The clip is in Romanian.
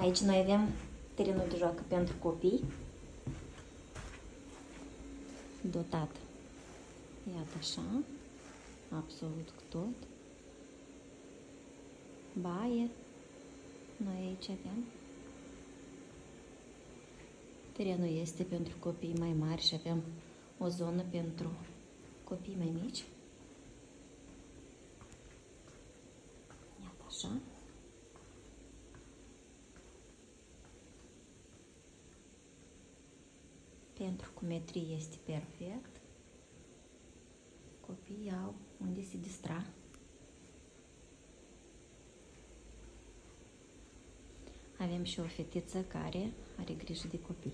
Aici noi avem terenul de joacă pentru copii, dotat, iată așa, absolut cu tot, baie, noi aici avem. Terenul este pentru copii mai mari și avem o zonă pentru copii mai mici. Iată așa. Pentru cumetrie este perfect. Copiii au unde se distra. Avem și o fetiță care are grijă de copii.